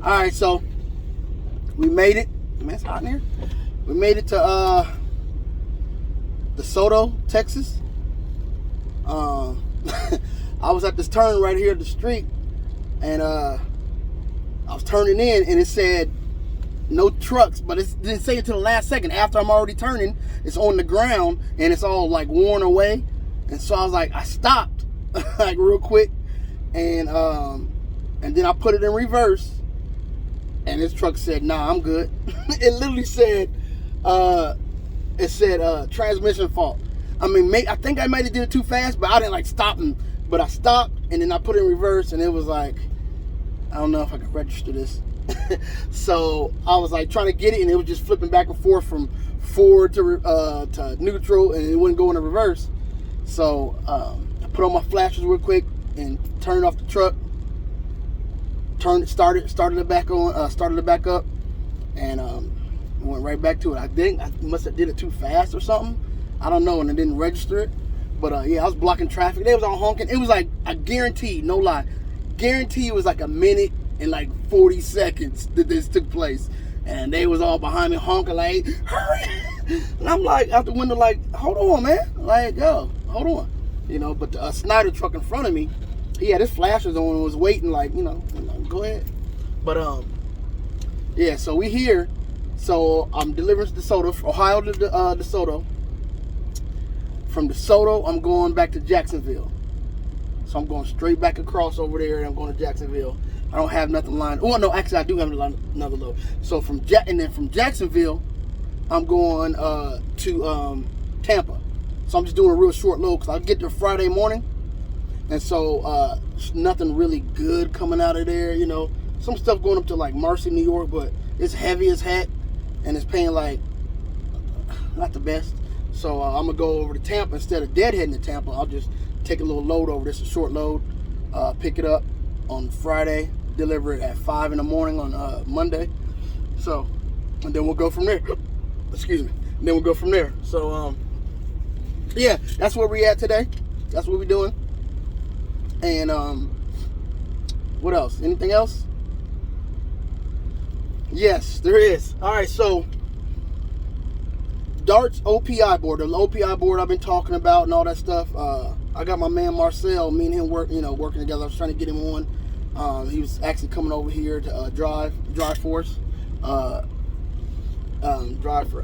All right, so we made it. Man, it's hot in here. We made it to DeSoto, Texas. I was at this turn right here at the street, and I was turning in, and it said no trucks, but it didn't say it till the last second. After I'm already turning, it's on the ground, and it's all like worn away. And so I was like, I stopped like real quick, and then I put it in reverse. And this truck said, nah, I'm good. It literally said, transmission fault. I mean, I think I might have did it too fast, but I didn't like stop him. But I stopped, and then I put it in reverse, and it was like, I don't know if I can register this. So I was like trying to get it, and it was just flipping back and forth from forward to neutral, and it wouldn't go in the reverse. So I put on my flashers real quick and turned off the truck. Started it back on, started it back up, and went right back to it. I must have did it too fast or something. I don't know, and it didn't register it. But yeah, I was blocking traffic. They was all honking. It was like, I guarantee, no lie, guarantee it was like a minute and like 40 seconds that this took place. And they was all behind me honking like, hurry! And I'm like, out the window like, hold on, man. Like, yo, hold on. You know, but the Schneider truck in front of me, he had his flashers on and was waiting like, you know, go ahead. But yeah, so we here. So I'm delivering to DeSoto, Ohio to DeSoto. From DeSoto, I'm going back to Jacksonville. So I'm going straight back across over there, and I'm going to Jacksonville. I don't have nothing lined. Oh no, actually I do have another load. So from Jacksonville, I'm going to Tampa. So I'm just doing a real short load because I'll get there Friday morning. And so nothing really good coming out of there, you know. Some stuff going up to like Marcy, New York, but it's heavy as heck, and it's paying like not the best. So I'm gonna go over to Tampa instead of deadheading to Tampa. I'll just take a little load over. This is a short load. Pick it up on Friday, deliver it at 5 in the morning on Monday. So, and then we'll go from there. Excuse me. And then we'll go from there. So yeah, that's where we at today. That's what we're doing. And what else? Anything else? Yes, there is. All right, so Dart's OPI board, the OPI board I've been talking about and all that stuff. I got my man Marcel, me and him working together. I was trying to get him on. He was actually coming over here to drive for us, drive for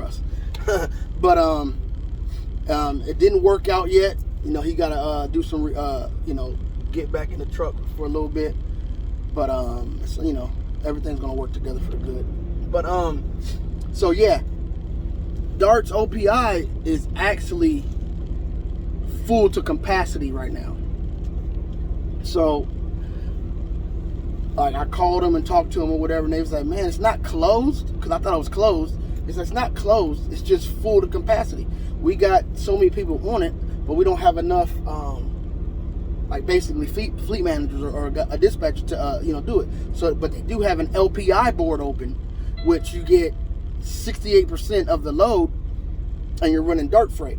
us. But it didn't work out yet. You know, he gotta do some, get back in the truck for a little bit. But so, you know, everything's gonna work together for the good. But so yeah, Dart's OPI is actually full to capacity right now. So like I called him and talked to him or whatever, and they was like, man, it's not closed, because I thought it was closed. It's not closed, it's just full to capacity. We got so many people on it, but we don't have enough like basically fleet managers or a dispatcher to do it. So but they do have an LPI board open, which you get 68% of the load, and you're running Dart freight.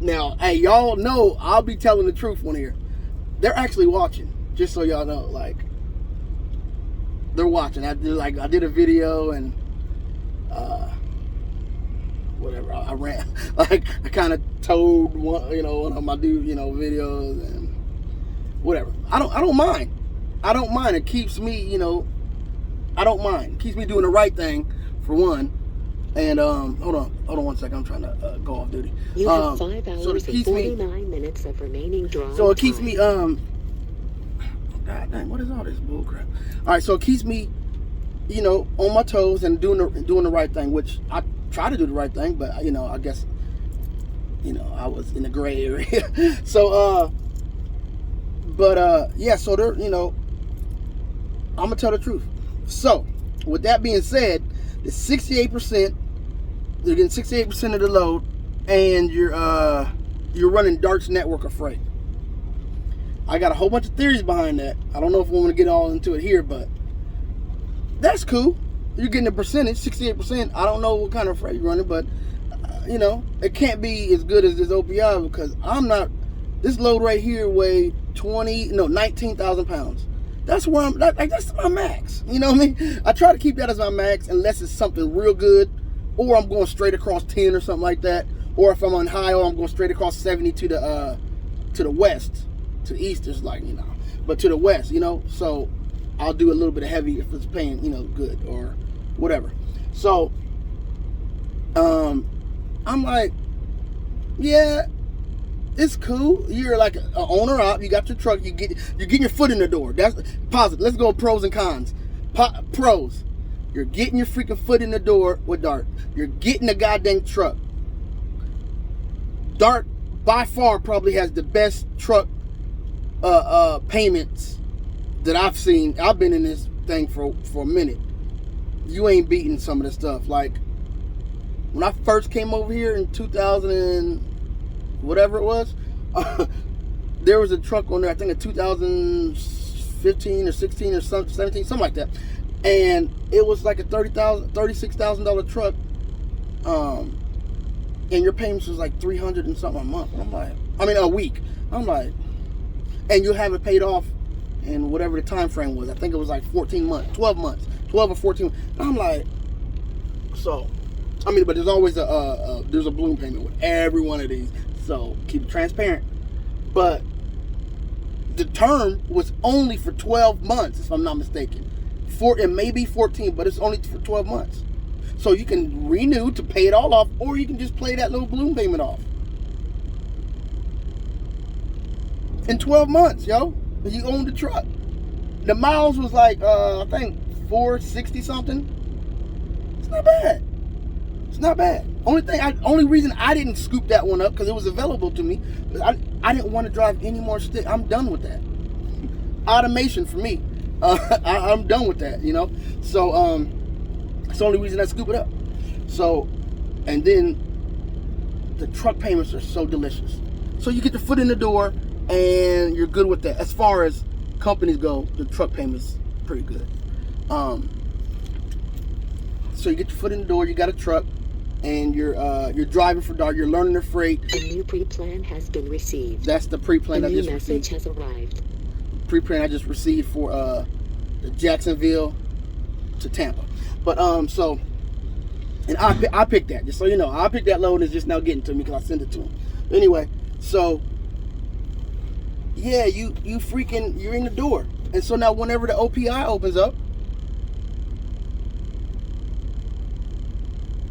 Now, hey, y'all know I'll be telling the truth on here. They're actually watching, just so y'all know. Like, they're watching. I did a video and whatever. I ran like I kind of told one of my videos and whatever. I don't mind. I don't mind. It keeps me, I don't mind. It keeps me doing the right thing, for one. And hold on 1 second. I'm trying to go off duty. You have 5 hours and 49 minutes of remaining drive. So it keeps me God dang, what is all this bull crap? All right, so it keeps me, on my toes and doing the right thing, which I try to do the right thing, but I guess I was in the gray area. So yeah, so they're I'm gonna tell the truth. So with that being said, the 68%, they're getting 68% of the load, and you're running Dart's network of freight. I got a whole bunch of theories behind that. I don't know if we want to get all into it here, but that's cool. You're getting a percentage, 68%. I don't know what kind of freight you're running, but it can't be as good as this OPI, because this load right here weighed 19,000 pounds. that's where that's my max. You know what I mean? I try to keep that as my max unless it's something real good, or I'm going straight across 10 or something like that. Or if I'm on high, or I'm going straight across 70 to the west, to the east. It's like, but to the west, So I'll do a little bit of heavy if it's paying, good or whatever. So I'm like, yeah, it's cool. You're like an owner op. You got your truck. You're getting your foot in the door. That's positive. Let's go pros and cons. Pros, you're getting your freaking foot in the door with Dart. You're getting a goddamn truck. Dart by far probably has the best truck payments that I've seen. I've been in this thing for a minute. You ain't beating some of the stuff. Like when I first came over here in 2000 and whatever it was, there was a truck on there, I think in 2015 or 16 or 17, something like that. And it was like a $36,000 truck. And your payments was like $300 and something a month. I'm like, a week. I'm like, and you have it paid off in whatever the time frame was. I think it was like 14 months, 12 months, 12 or 14. I'm like, so, but there's always there's a balloon payment with every one of these. So keep it transparent. But the term was only for 12 months, if I'm not mistaken. It may be 14, but it's only for 12 months. So you can renew to pay it all off, or you can just pay that little balloon payment off. In 12 months, yo. You own the truck. The miles was like, I think 460 something. It's not bad. It's not bad. Only reason I didn't scoop that one up, because it was available to me, I didn't want to drive any more stick. I'm done with that. Automation for me. I'm done with that, So, that's the only reason I scoop it up. So, and then the truck payments are so delicious. So you get your foot in the door and you're good with that. As far as companies go, the truck payments pretty good. So you get your foot in the door, you got a truck, and you're driving for Dart. You're learning the freight. A new pre-plan has been received. That's the pre-plan I just received. A new message has arrived. Pre-plan I just received for the Jacksonville to Tampa. But so, and I picked that, just so you know. I picked that load, and it's just now getting to me because I sent it to him. Anyway, so yeah, you're in the door. And so now whenever the OPI opens up,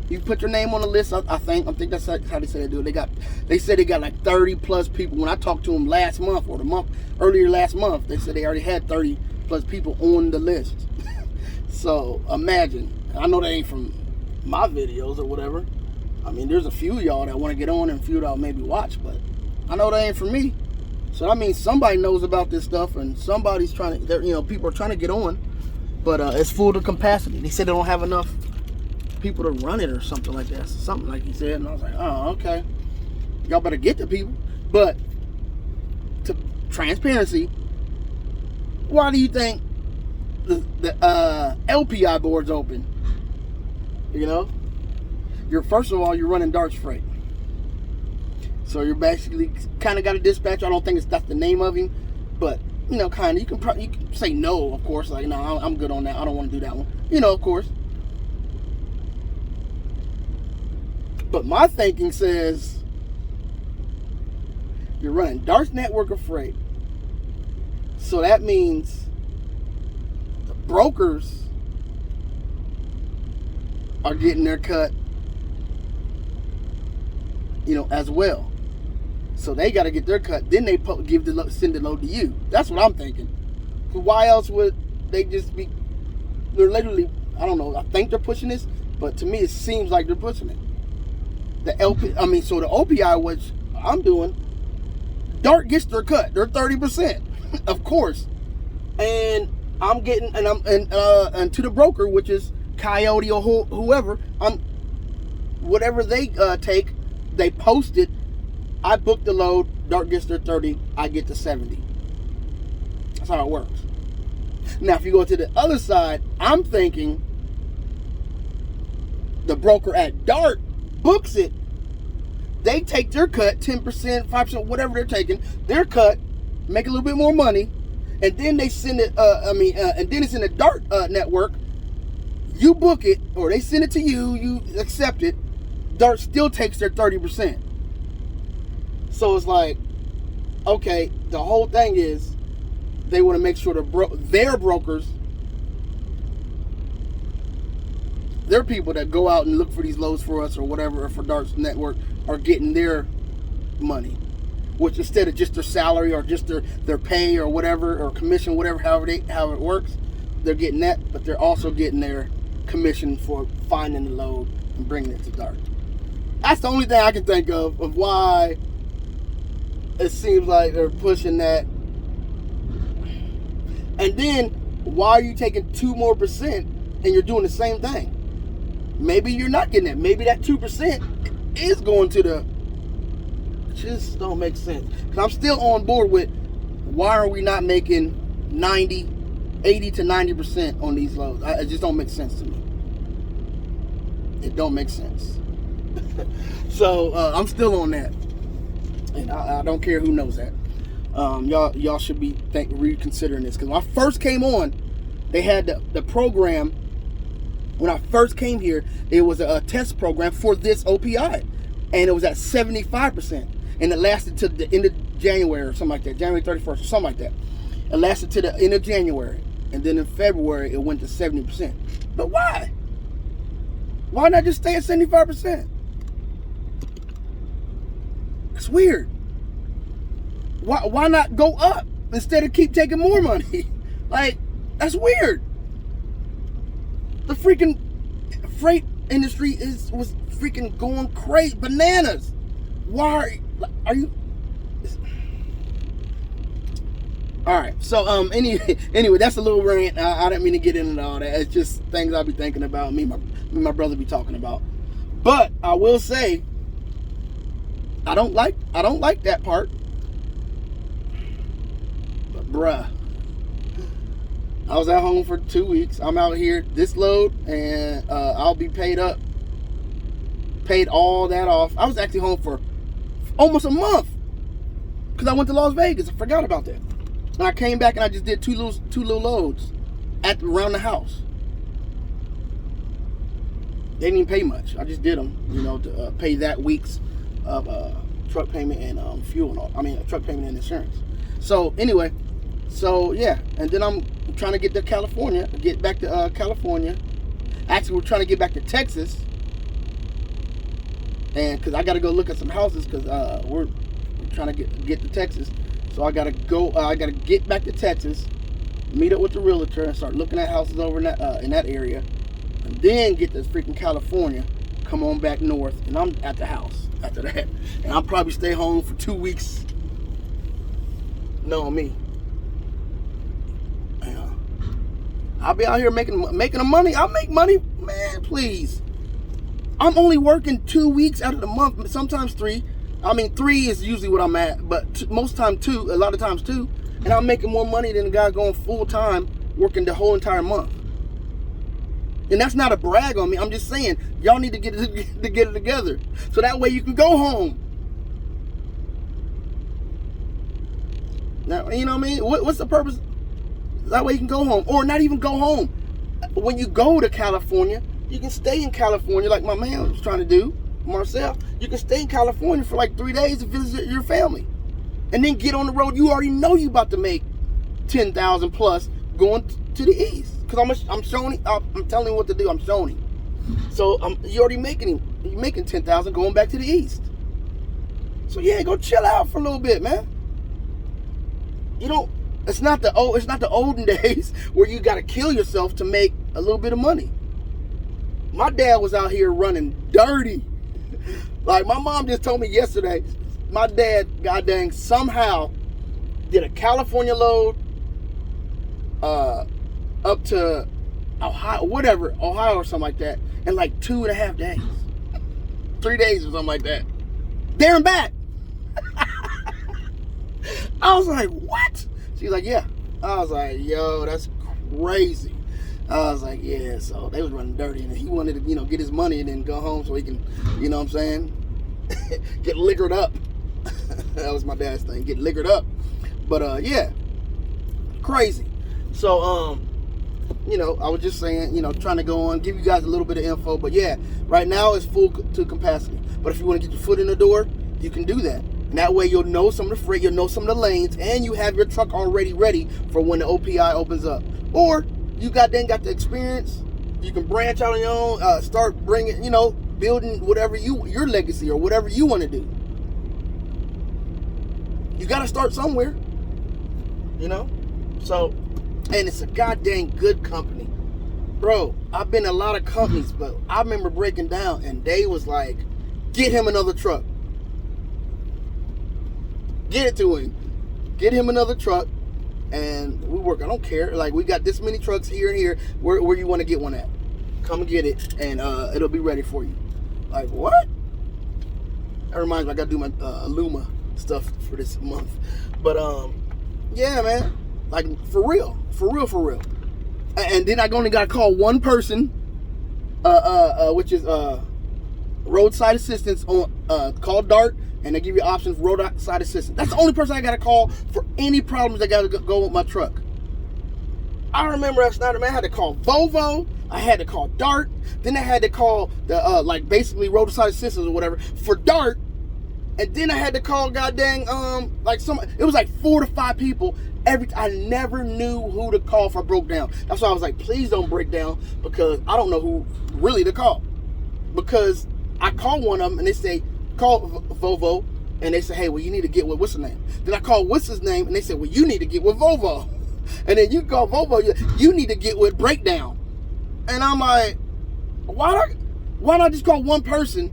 you put your name on the list. I think that's how they say they do it. They said they got like 30 plus people. When I talked to them last month or earlier last month, they said they already had 30 plus people on the list. So imagine. I know they ain't from my videos or whatever. There's a few of y'all that want to get on and a few that I'll maybe watch, but I know they ain't for me. So that means somebody knows about this stuff, and somebody's trying to, people are trying to get on, but it's full to capacity. They said they don't have enough people to run it or something like that. Something like he said, and I was like, oh, okay. Y'all better get the people. But to transparency, why do you think the LPI board's open? First of all, you're running Dart's freight. So you're basically kind of got a dispatcher. I don't think that's the name of him, but kind of. You can say no, of course. Like, no, I'm good on that. I don't want to do that one. Of course. But my thinking says you're running Dart's network of freight. So that means the brokers are getting their cut, as well. So they got to get their cut. Then they send the load to you. That's what I'm thinking. Why else would they just be? They're literally, I don't know. I think they're pushing this, but to me it seems like they're pushing it. So the OPI, which I'm doing, Dart gets their cut. They're 30%, of course. And I'm getting, and to the broker, which is Coyote or whoever, whatever they take, they post it. I book the load, Dart gets their 30, I get the 70. That's how it works. Now, if you go to the other side, I'm thinking the broker at Dart books it. They take their cut, 10%, 5%, whatever they're taking, their cut, make a little bit more money. and then they send it. And then it's in the Dart network. You book it, or they send it to you. You accept it. Dart still takes their 30%. So it's like, okay, the whole thing is they want to make sure their brokers, their people that go out and look for these loads for us or whatever, or for Dart's network, are getting their money. Which instead of just their salary or just their pay or whatever, or commission, whatever, however it works, they're getting that, but they're also getting their commission for finding the load and bringing it to Dart. That's the only thing I can think of why it seems like they're pushing that. And then, why are you taking 2% more and you're doing the same thing? Maybe you're not getting that. Maybe that 2% is going to the... Just don't make sense. Because I'm still on board with, why are we not making 80 to 90% on these loads? It just don't make sense to me. It don't make sense. So I'm still on that, and I don't care who knows that. Y'all should be reconsidering this, because when I first came on, they had the program. When I first came here, it was a test program for this OPI, and it was at 75%, and it lasted to the end of January or something like that, January 31st or something like that. It lasted to the end of January, and then in February it went to 70%. But why? Why not just stay at 75%? It's weird. Why not go up instead of keep taking more money? Like, that's weird. The freaking freight industry was freaking going crazy, bananas. Why are you? All right. So anyway, that's a little rant. I didn't mean to get into all that. It's just things I'll be thinking about. Me and my brother be talking about. But I will say, I don't like that part. But bruh, I was at home for 2 weeks. I'm out here this load, and I'll be paid all that off. I was actually home for almost a month because I went to Las Vegas. I forgot about that. And I came back and I just did two little loads around the house. They didn't even pay much. I just did them, to pay that week's truck payment and fuel and all. Truck payment and insurance. So anyway, yeah, and then I'm trying to get to California, get back to California. Actually, we're trying to get back to Texas, and because I got to go look at some houses, because we're trying to get to Texas. So I gotta go. I gotta get back to Texas, meet up with the realtor, and start looking at houses over in that area, and then get to freaking California. Come on back north, and I'm at the house after that, and I'll probably stay home for 2 weeks. Knowing me, I'll be out here making the money. I'll make money, man. Please, I'm only working 2 weeks out of the month, sometimes 3. 3 is usually what I'm at, but most time 2, a lot of times 2, and I'm making more money than the guy going full time working the whole entire month. And that's not a brag on me. I'm just saying, y'all need to get it together, so that way you can go home. Now, you know what I mean? What's the purpose? That way you can go home, or not even go home. When you go to California, you can stay in California, like my man was trying to do. Marcel, you can stay in California for like 3 days to visit your family, and then get on the road. You already know you about to make 10,000 plus going to the east, because I'm showing him. I'm telling him what to do. I'm showing him. So you already making 10,000 going back to the east. So yeah, go chill out for a little bit, man. It's not the olden days where you got to kill yourself to make a little bit of money. My dad was out here running dirty. Like my mom just told me yesterday, my dad, god dang, somehow did a California load up to Ohio or something like that, in like 2.5 days. 3 days or something like that. There and back. I was like, what? She's like, yeah. I was like, yo, that's crazy. I was like, yeah, so they was running dirty, and he wanted to, get his money and then go home so he can, you know what I'm saying, get liquored up. That was my dad's thing, get liquored up. But yeah, crazy. So, you know, I was just saying, you know, trying to go on, give you guys a little bit of info. But yeah, right now it's full to capacity. But if you want to get your foot in the door, you can do that. And that way you'll know some of the freight, you'll know some of the lanes, and you have your truck already ready for when the OPI opens up. Or you got the experience, you can branch out on your own, start bringing, you know, building whatever your legacy or whatever you want to do. You got to start somewhere, you know? So, and it's a goddamn good company. Bro, I've been in a lot of companies, but I remember breaking down and they was like, get him another truck. Get it to him. Get him another truck, and we work. I don't care. Like, we got this many trucks here and here. Where you want to get one at? Come and get it, and it'll be ready for you. Like, what? That reminds me, I got to do my Luma stuff for this month. But, yeah, man. Like, for real. And then I only got to call one person, which is Roadside Assistance, on call Dart. And they give you options for roadside assistance. That's the only person I got to call for any problems that got to go with my truck. I remember at Schneider, man, I had to call Volvo. I had to call Dart. Then I had to call the, like, basically roadside assistance or whatever for Dart. And then I had to call goddamn, like, it was like 4 to 5 people. I never knew who to call if I broke down. That's why I was like, please don't break down, because I don't know who really to call. Because I call one of them and they say, call Volvo, and they say, hey, well, you need to get with what's the name. Then I call what's his name, and they say, well, you need to get with Volvo. And then you call Volvo, you need to get with Breakdown. And I'm like, why not just call one person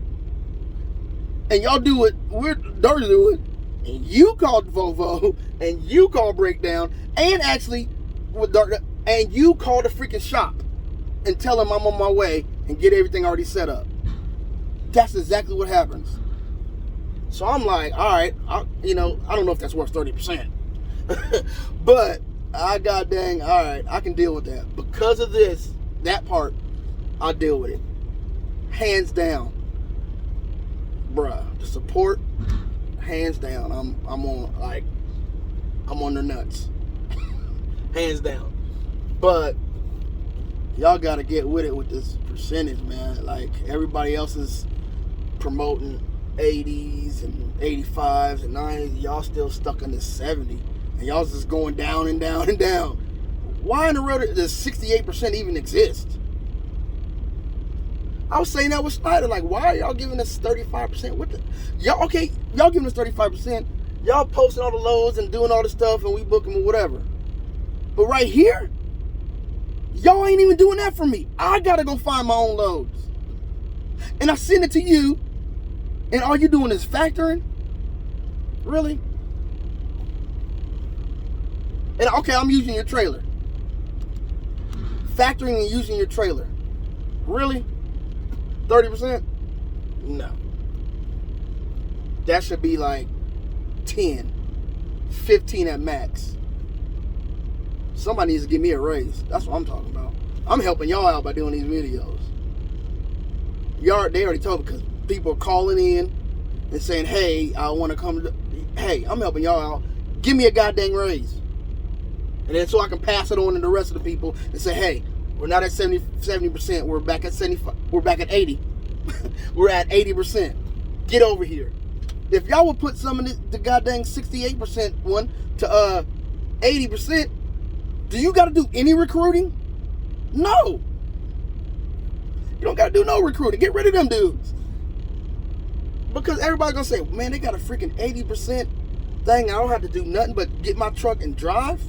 and y'all do it, we're Dart do it, and you called Volvo, and you call Breakdown, and actually with Dart, and you call the freaking shop and tell them I'm on my way and get everything already set up. That's exactly what happens. So I'm like, all right, I don't know if that's worth 30%. But all right, I can deal with that. Because of that part, I'll deal with it. Hands down. Bruh, the support, hands down. I'm on their nuts. Hands down. But y'all gotta get with it with this percentage, man. Like, everybody else is promoting 80s and 85s and 90s. Y'all still stuck in the 70, and y'all just going down and down and down. Why in the world does 68% even exist? I was saying that with Schneider, like, why are y'all giving us 35%? Y'all giving us 35%. Y'all posting all the loads and doing all the stuff, and we book them or whatever. But right here, y'all ain't even doing that for me. I gotta go find my own loads. And I send it to you, and all you doing is factoring? Really? And okay, I'm using your trailer. Factoring and using your trailer. Really? 30%? No. That should be like 10, 15 at max. Somebody needs to give me a raise. That's what I'm talking about. I'm helping y'all out by doing these videos. They already told me, because people are calling in and saying, hey, I want to come. Hey, I'm helping y'all out. Give me a goddamn raise. And then so I can pass it on to the rest of the people and say, hey, we're not at 70%. We're back at 75. We're back at 80. We're at 80%. Get over here. If y'all would put some of the goddamn 68% one to 80%, do you got to do any recruiting? No. You don't got to do no recruiting. Get rid of them dudes. Because everybody's going to say, man, they got a freaking 80% thing. I don't have to do nothing but get my truck and drive.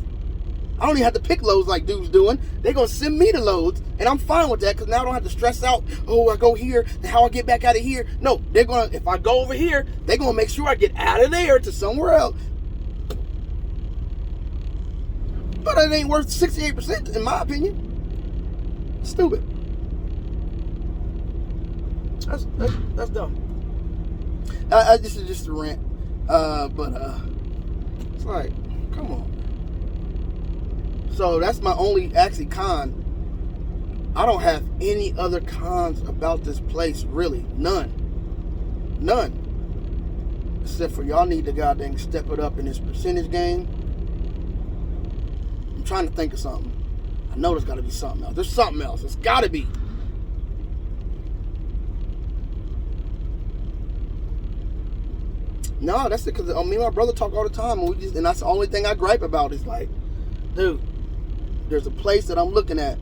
I don't even have to pick loads like dudes doing. They're going to send me the loads, and I'm fine with that, because now I don't have to stress out, oh, I go here, and how I get back out of here. No, they're going to, if I go over here, they're going to make sure I get out of there to somewhere else. But it ain't worth 68% in my opinion. Stupid. That's dumb. This is just a rant. It's like, come on. So that's my only actually con. I don't have any other cons about this place, really. None. Except for y'all need to goddamn step it up in this percentage game. I'm trying to think of something. I know there's got to be something else. There's something else. It's got to be. No, that's it. Because me and my brother talk all the time, and that's the only thing I gripe about is like, dude, there's a place that I'm looking at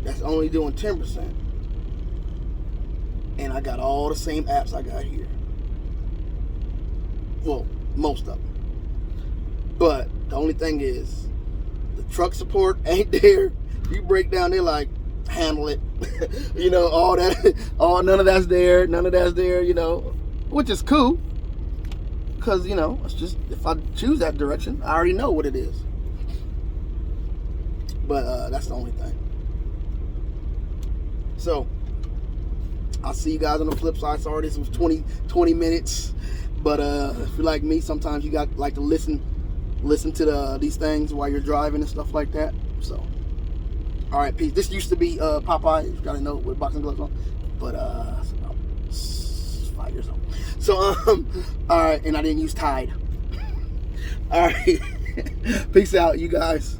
that's only doing 10%, and I got all the same apps I got here. Well, most of them. But the only thing is, the truck support ain't there. You break down, they're like, handle it. You know, all that, none of that's there. None of that's there. You know, which is cool. Because, you know, it's just, if I choose that direction, I already know what it is. But that's the only thing. So, I'll see you guys on the flip side. Sorry, this was 20 minutes. But if you're like me, sometimes you got like to listen to these things while you're driving and stuff like that. So, all right, peace. This used to be Popeye. You gotta know with boxing gloves on. But it's about 5 years old. So, all right, and I didn't use Tide. All right, peace out, you guys.